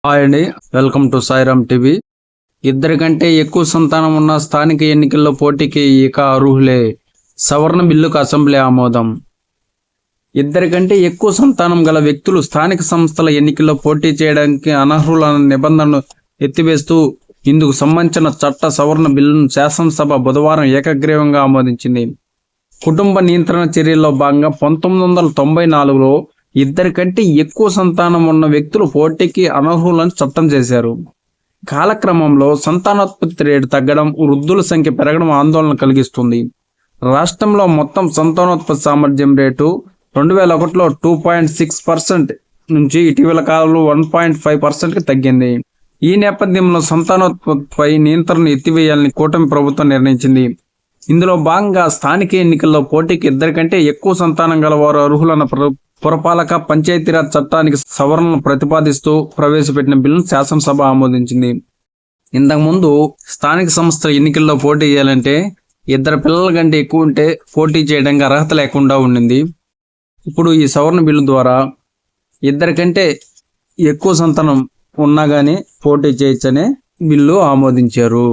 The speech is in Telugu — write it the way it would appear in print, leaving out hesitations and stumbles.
హాయ్ అండి, వెల్కమ్ టు సాయిరామ్ టీవీ. ఇద్దరి కంటే ఎక్కువ సంతానం ఉన్న స్థానిక ఎన్నికల్లో పోటీకి ఇక అర్హులే. సవరణ బిల్లుకు అసెంబ్లీ ఆమోదం. ఇద్దరి కంటే ఎక్కువ సంతానం గల వ్యక్తులు స్థానిక సంస్థల ఎన్నికల్లో పోటీ చేయడానికి అనర్హులన్న నిబంధనను ఎత్తివేస్తూ ఇందుకు సంబంధించిన చట్ట సవరణ బిల్లును శాసనసభ బుధవారం ఏకగ్రీవంగా ఆమోదించింది. కుటుంబ నియంత్రణ చర్యల్లో భాగంగా 1994లో ఇద్దరి కంటే ఎక్కువ సంతానం ఉన్న వ్యక్తులు పోటీకి అనర్హులని చట్టం చేశారు. కాలక్రమంలో సంతానోత్పత్తి రేటు తగ్గడం, వృద్ధుల సంఖ్య పెరగడం ఆందోళన కలిగిస్తుంది. రాష్ట్రంలో మొత్తం సంతానోత్పత్తి సామర్థ్యం రేటు 2001లో 2.6% నుంచి ఇటీవల కాలంలో 1.5%కి తగ్గింది. ఈ నేపథ్యంలో సంతానోత్పత్తిపై నియంత్రణను ఎత్తివేయాలని కూటమి ప్రభుత్వం నిర్ణయించింది. ఇందులో భాగంగా స్థానిక ఎన్నికల్లో పోటీకి ఇద్దరి కంటే ఎక్కువ సంతానం గల వారు అర్హులన్న పురపాలక పంచాయతీరాజ్ చట్టానికి సవరణలు ప్రతిపాదిస్తూ ప్రవేశపెట్టిన బిల్లును శాసనసభ ఆమోదించింది. ఇంతకుముందు స్థానిక సంస్థల ఎన్నికల్లో పోటీ చేయాలంటే ఇద్దరు పిల్లల కంటే ఎక్కువ ఉంటే పోటీ చేయడానికి అర్హత లేకుండా ఉండింది. ఇప్పుడు ఈ సవరణ బిల్లు ద్వారా ఇద్దరి కంటే ఎక్కువ సంతానం ఉన్నా కానీ పోటీ చేయొచ్చనే బిల్లు ఆమోదించారు.